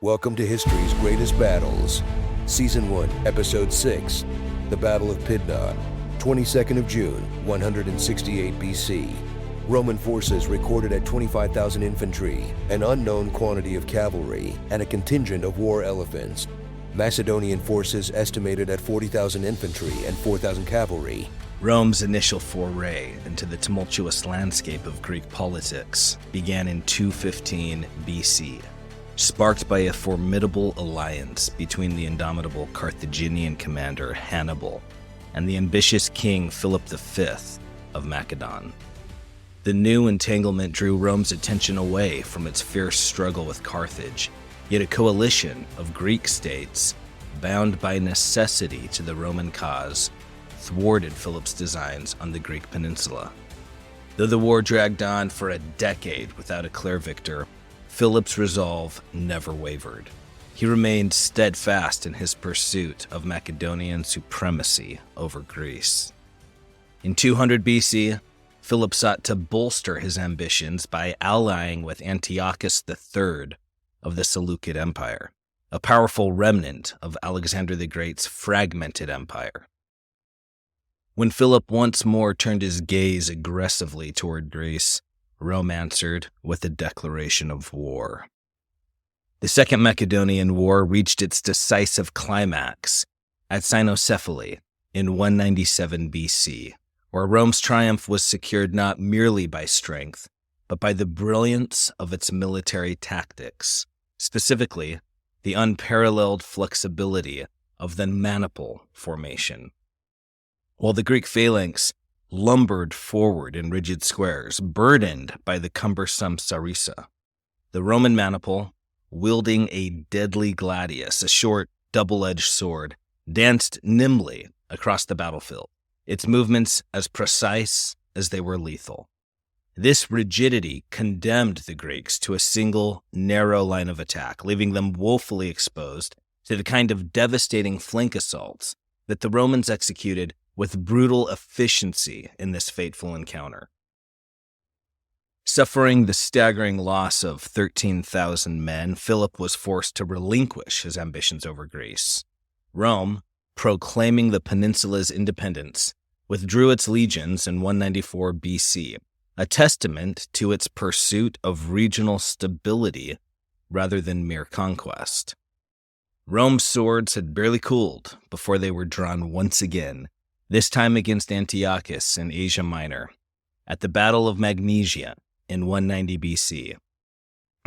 Welcome to History's Greatest Battles, Season 1, Episode 6, The Battle of Pydna, 22nd of June, 168 BC. Roman forces recorded at 25,000 infantry, an unknown quantity of cavalry, and a contingent of war elephants. Macedonian forces estimated at 40,000 infantry and 4,000 cavalry. Rome's initial foray into the tumultuous landscape of Greek politics began in 215 BC, sparked by a formidable alliance between the indomitable Carthaginian commander Hannibal and the ambitious king Philip V of Macedon. The new entanglement drew Rome's attention away from its fierce struggle with Carthage, yet a coalition of Greek states, bound by necessity to the Roman cause, thwarted Philip's designs on the Greek peninsula. Though the war dragged on for a decade without a clear victor, Philip's resolve never wavered. He remained steadfast in his pursuit of Macedonian supremacy over Greece. In 200 BC, Philip sought to bolster his ambitions by allying with Antiochus III of the Seleucid Empire, a powerful remnant of Alexander the Great's fragmented empire. When Philip once more turned his gaze aggressively toward Greece, Rome answered with a declaration of war. The Second Macedonian War reached its decisive climax at Cynocephaly in 197 BC, where Rome's triumph was secured not merely by strength, but by the brilliance of its military tactics, specifically the unparalleled flexibility of the maniple formation. While the Greek phalanx lumbered forward in rigid squares, burdened by the cumbersome sarissa, the Roman maniple, wielding a deadly gladius, a short, double-edged sword, danced nimbly across the battlefield, its movements as precise as they were lethal. This rigidity condemned the Greeks to a single, narrow line of attack, leaving them woefully exposed to the kind of devastating flank assaults that the Romans executed with brutal efficiency in this fateful encounter. Suffering the staggering loss of 13,000 men, Philip was forced to relinquish his ambitions over Greece. Rome, proclaiming the peninsula's independence, withdrew its legions in 194 BC, a testament to its pursuit of regional stability rather than mere conquest. Rome's swords had barely cooled before they were drawn once again, this time against Antiochus in Asia Minor, at the Battle of Magnesia in 190 BC.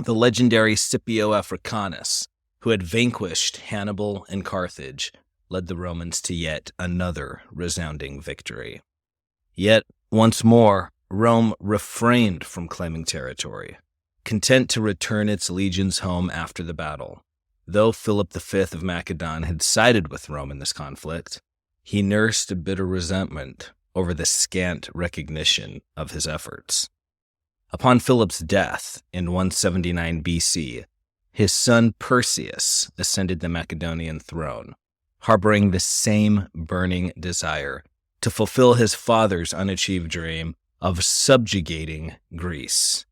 The legendary Scipio Africanus, who had vanquished Hannibal and Carthage, led the Romans to yet another resounding victory. Yet, once more, Rome refrained from claiming territory, content to return its legions home after the battle. Though Philip V of Macedon had sided with Rome in this conflict, he nursed a bitter resentment over the scant recognition of his efforts. Upon Philip's death in 179 BC, his son Perseus ascended the Macedonian throne, harboring the same burning desire to fulfill his father's unachieved dream of subjugating Greece.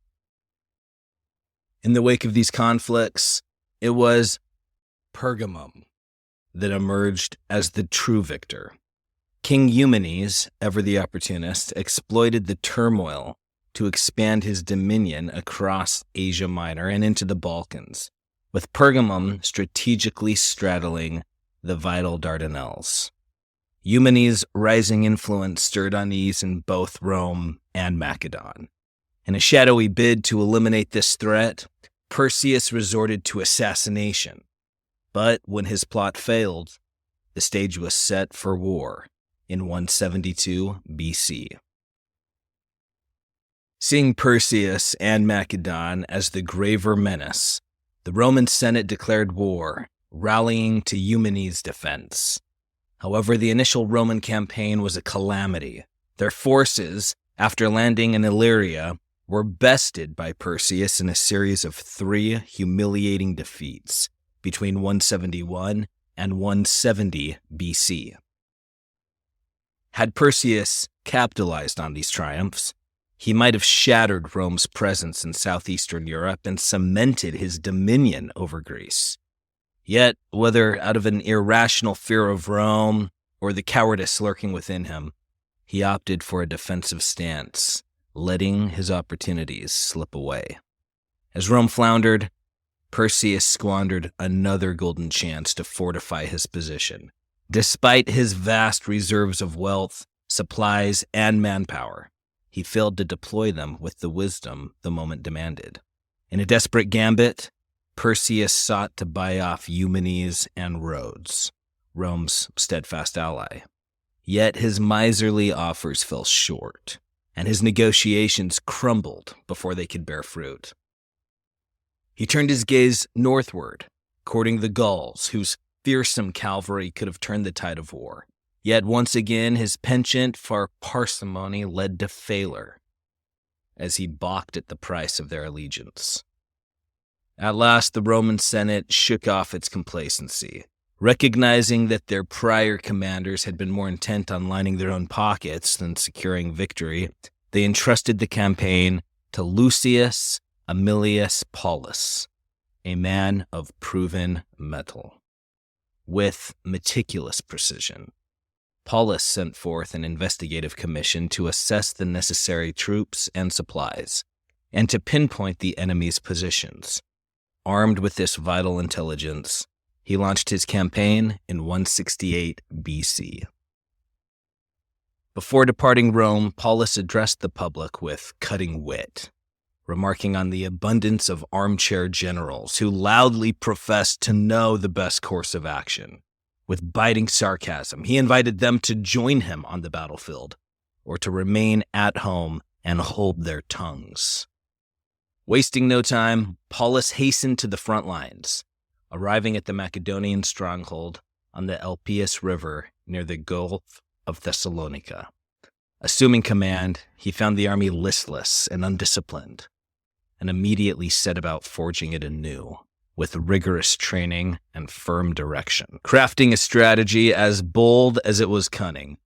In the wake of these conflicts, it was Pergamum that emerged as the true victor. King Eumenes, ever the opportunist, exploited the turmoil to expand his dominion across Asia Minor and into the Balkans, with Pergamum strategically straddling the vital Dardanelles. Eumenes' rising influence stirred unease in both Rome and Macedon. In a shadowy bid to eliminate this threat, Perseus resorted to assassination. But when his plot failed, the stage was set for war in 172 BC. Seeing Perseus and Macedon as the graver menace, the Roman Senate declared war, rallying to Eumenes' defense. However, the initial Roman campaign was a calamity. Their forces, after landing in Illyria, were bested by Perseus in a series of 3 humiliating defeats between 171 and 170 BC. Had Perseus capitalized on these triumphs, He might have shattered Rome's presence in southeastern Europe and cemented his dominion over Greece. Yet, whether out of an irrational fear of Rome or the cowardice lurking within him, he opted for a defensive stance, letting his opportunities slip away. As Rome floundered, Perseus squandered another golden chance to fortify his position. Despite his vast reserves of wealth, supplies, and manpower, he failed to deploy them with the wisdom the moment demanded. In a desperate gambit, Perseus sought to buy off Eumenes and Rhodes, Rome's steadfast ally. Yet his miserly offers fell short, and his negotiations crumbled before they could bear fruit. He turned his gaze northward, courting the Gauls, whose fearsome cavalry could have turned the tide of war. Yet once again his penchant for parsimony led to failure, as he balked at the price of their allegiance. At last the Roman Senate shook off its complacency. Recognizing that their prior commanders had been more intent on lining their own pockets than securing victory, they entrusted the campaign to Lucius Aemilius Paulus, a man of proven mettle. With meticulous precision, Paulus sent forth an investigative commission to assess the necessary troops and supplies, and to pinpoint the enemy's positions. Armed with this vital intelligence, he launched his campaign in 168 BC. Before departing Rome, Paulus addressed the public with cutting wit, remarking on the abundance of armchair generals who loudly professed to know the best course of action. With biting sarcasm, he invited them to join him on the battlefield, or to remain at home and hold their tongues. Wasting no time, Paulus hastened to the front lines, arriving at the Macedonian stronghold on the Elpius River near the Gulf of Thessalonica. Assuming command, he found the army listless and undisciplined, and immediately set about forging it anew, with rigorous training and firm direction. Crafting a strategy as bold as it was cunning,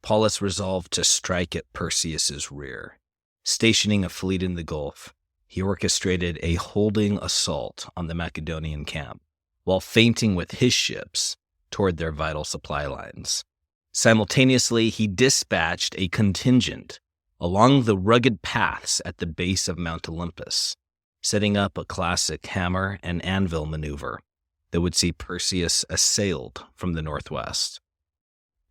Paulus resolved to strike at Perseus's rear. Stationing a fleet in the Gulf, he orchestrated a holding assault on the Macedonian camp, while feinting with his ships toward their vital supply lines. Simultaneously, he dispatched a contingent along the rugged paths at the base of Mount Olympus, setting up a classic hammer and anvil maneuver that would see Perseus assailed from the northwest.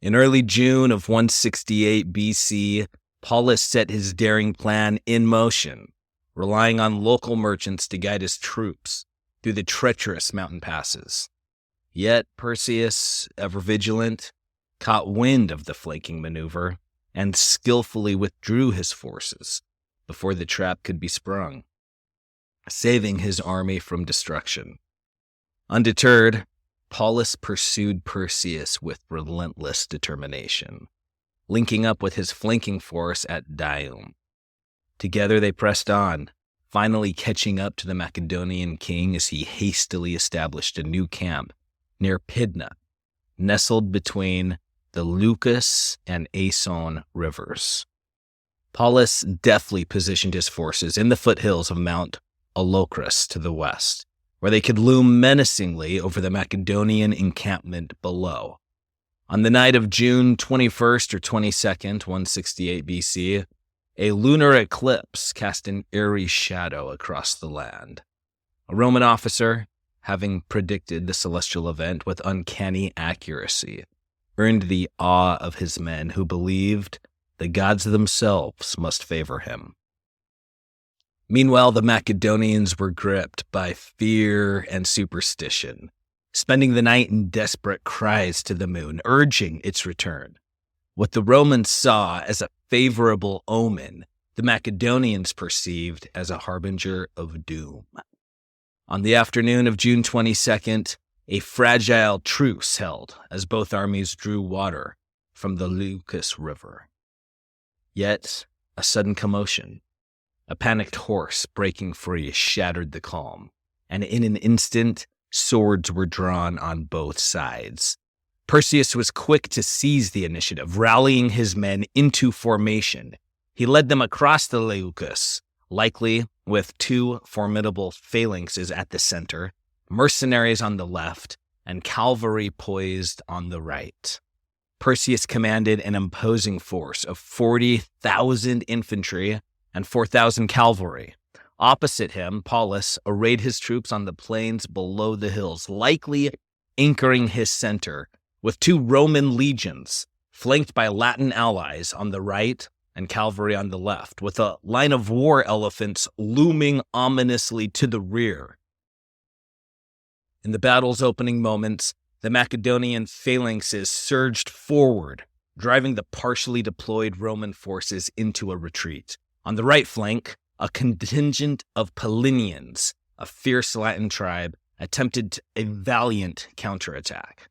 In early June of 168 BC, Paulus set his daring plan in motion, relying on local merchants to guide his troops through the treacherous mountain passes. Yet Perseus, ever vigilant, caught wind of the flanking maneuver and skillfully withdrew his forces before the trap could be sprung, saving his army from destruction. Undeterred, Paulus pursued Perseus with relentless determination, linking up with his flanking force at Dium. Together they pressed on, finally catching up to the Macedonian king as he hastily established a new camp near Pydna, nestled between the Leucas and Aeson rivers. Paulus deftly positioned his forces in the foothills of Mount Olocris to the west, where they could loom menacingly over the Macedonian encampment below. On the night of June 21st or 22nd, 168 BC, a lunar eclipse cast an eerie shadow across the land. A Roman officer, having predicted the celestial event with uncanny accuracy, earned the awe of his men who believed the gods themselves must favor him. Meanwhile, the Macedonians were gripped by fear and superstition, spending the night in desperate cries to the moon, urging its return. What the Romans saw as a favorable omen, the Macedonians perceived as a harbinger of doom. On the afternoon of June 22nd, a fragile truce held as both armies drew water from the Leucas River. Yet, a sudden commotion, a panicked horse breaking free, shattered the calm, and in an instant, swords were drawn on both sides. Perseus was quick to seize the initiative, rallying his men into formation. He led them across the Leucus, likely with two formidable phalanxes at the center, mercenaries on the left, and cavalry poised on the right. Perseus commanded an imposing force of 40,000 infantry and 4,000 cavalry. Opposite him, Paulus arrayed his troops on the plains below the hills, likely anchoring his center, with 2 Roman legions, flanked by Latin allies on the right and cavalry on the left, with a line of war elephants looming ominously to the rear. In the battle's opening moments, the Macedonian phalanxes surged forward, driving the partially deployed Roman forces into a retreat. On the right flank, a contingent of Pylians, a fierce Latin tribe, attempted a valiant counterattack.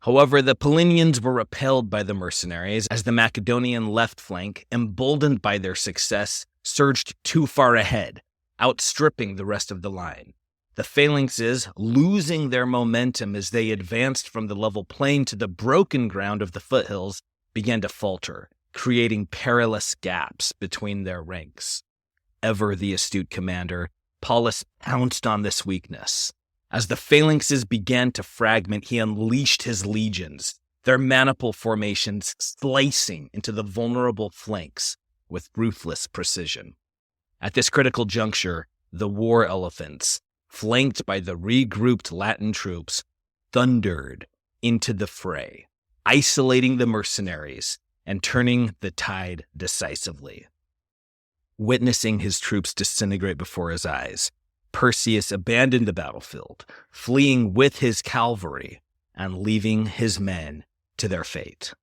However, the Pylians were repelled by the mercenaries as the Macedonian left flank, emboldened by their success, surged too far ahead, outstripping the rest of the line. The phalanxes, losing their momentum as they advanced from the level plain to the broken ground of the foothills, began to falter, creating perilous gaps between their ranks. Ever the astute commander, Paulus pounced on this weakness. As the phalanxes began to fragment, he unleashed his legions, their maniple formations slicing into the vulnerable flanks with ruthless precision. At this critical juncture, the war elephants, flanked by the regrouped Latin troops, thundered into the fray, isolating the mercenaries and turning the tide decisively. Witnessing his troops disintegrate before his eyes, Perseus abandoned the battlefield, fleeing with his cavalry and leaving his men to their fate.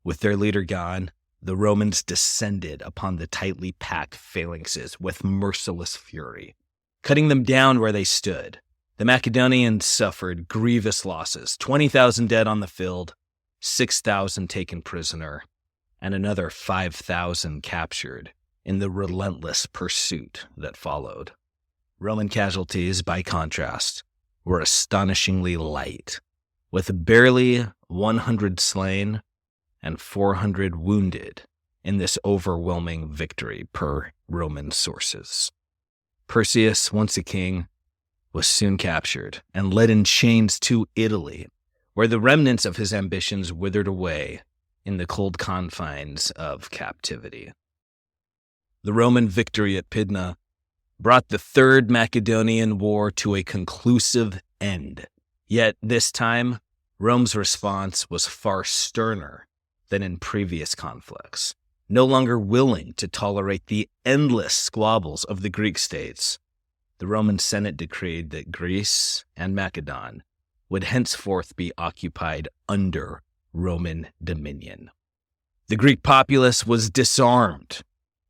With their leader gone, the Romans descended upon the tightly packed phalanxes with merciless fury, cutting them down where they stood. The Macedonians suffered grievous losses, 20,000 dead on the field, 6,000 taken prisoner, and another 5,000 captured in the relentless pursuit that followed. Roman casualties, by contrast, were astonishingly light, with barely 100 slain and 400 wounded in this overwhelming victory per Roman sources. Perseus, once a king, was soon captured and led in chains to Italy, where the remnants of his ambitions withered away in the cold confines of captivity. The Roman victory at Pydna brought the Third Macedonian War to a conclusive end. Yet this time, Rome's response was far sterner than in previous conflicts. No longer willing to tolerate the endless squabbles of the Greek states, the Roman Senate decreed that Greece and Macedon would henceforth be occupied under Roman dominion. The Greek populace was disarmed,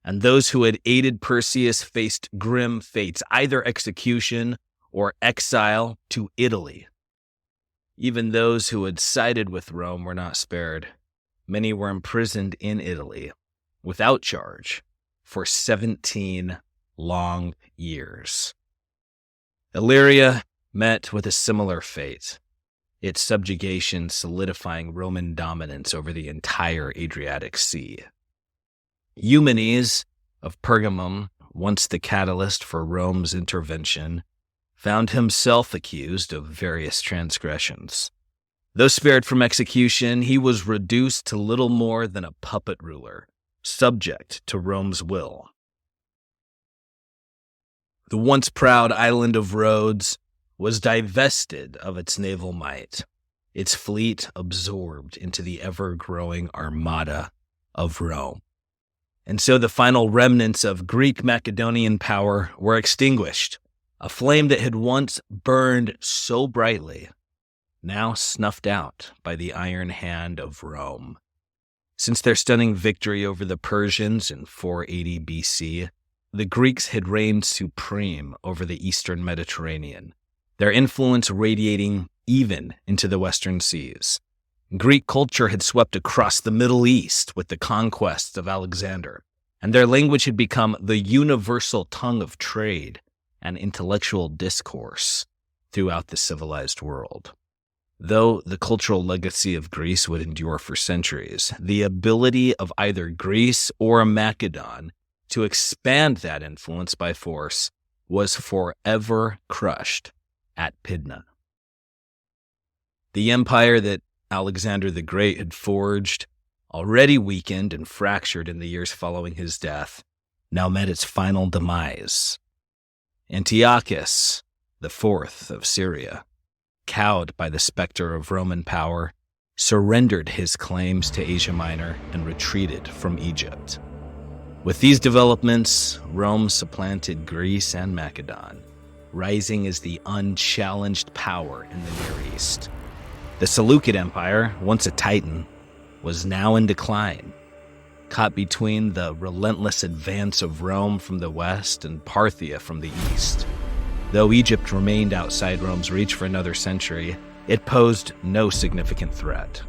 and those who had aided Perseus faced grim fates, either execution or exile to Italy. Even those who had sided with Rome were not spared. Many were imprisoned in Italy, without charge, for 17 long years. Illyria met with a similar fate, its subjugation solidifying Roman dominance over the entire Adriatic Sea. Eumenes of Pergamum, once the catalyst for Rome's intervention, found himself accused of various transgressions. Though spared from execution, he was reduced to little more than a puppet ruler, subject to Rome's will. The once proud island of Rhodes was divested of its naval might, its fleet absorbed into the ever-growing armada of Rome. And so the final remnants of Greek Macedonian power were extinguished, a flame that had once burned so brightly, now snuffed out by the iron hand of Rome. Since their stunning victory over the Persians in 480 BC, the Greeks had reigned supreme over the eastern Mediterranean, their influence radiating even into the western seas. Greek culture had swept across the Middle East with the conquests of Alexander, and their language had become the universal tongue of trade and intellectual discourse throughout the civilized world. Though the cultural legacy of Greece would endure for centuries, the ability of either Greece or Macedon to expand that influence by force was forever crushed at Pydna. The empire that Alexander the Great had forged, already weakened and fractured in the years following his death, now met its final demise. Antiochus IV of Syria, cowed by the specter of Roman power, surrendered his claims to Asia Minor and retreated from Egypt. With these developments, Rome supplanted Greece and Macedon, rising as the unchallenged power in the Near East. The Seleucid Empire, once a titan, was now in decline, caught between the relentless advance of Rome from the west and Parthia from the east. Though Egypt remained outside Rome's reach for another century, it posed no significant threat.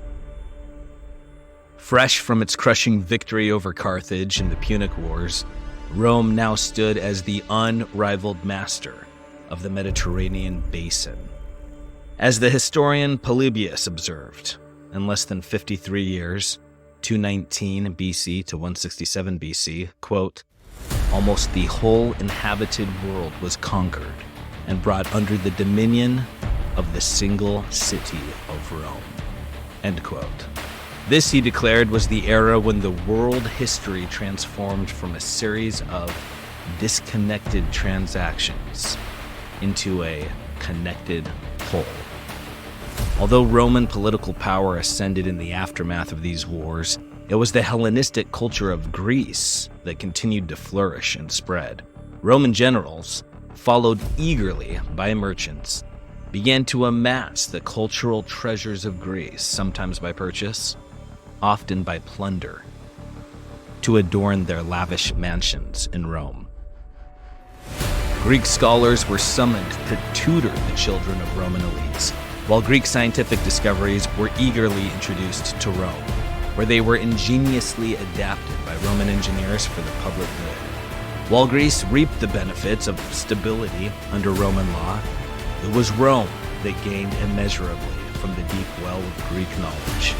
Fresh from its crushing victory over Carthage in the Punic Wars, Rome now stood as the unrivaled master of the Mediterranean basin. As the historian Polybius observed, in less than 53 years, 219 BC to 167 BC, quote, almost the whole inhabited world was conquered and brought under the dominion of the single city of Rome, end quote. This, he declared, was the era when the world history transformed from a series of disconnected transactions into a connected whole. Although Roman political power ascended in the aftermath of these wars, it was the Hellenistic culture of Greece that continued to flourish and spread. Roman generals, followed eagerly by merchants, began to amass the cultural treasures of Greece, sometimes by purchase, often by plunder, to adorn their lavish mansions in Rome. Greek scholars were summoned to tutor the children of Roman elites, while Greek scientific discoveries were eagerly introduced to Rome, where they were ingeniously adapted by Roman engineers for the public good. While Greece reaped the benefits of stability under Roman law, it was Rome that gained immeasurably from the deep well of Greek knowledge,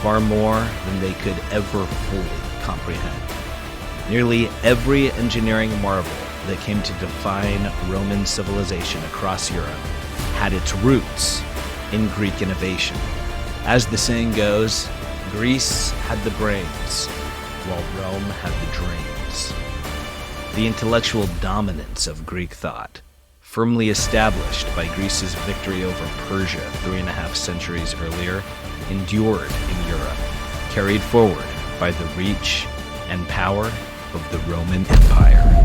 far more than they could ever fully comprehend. Nearly every engineering marvel that came to define Roman civilization across Europe had its roots in Greek innovation. As the saying goes, Greece had the brains, while Rome had the dreams. The intellectual dominance of Greek thought, firmly established by Greece's victory over Persia 3.5 centuries earlier, endured in Europe, carried forward by the reach and power of the Roman Empire.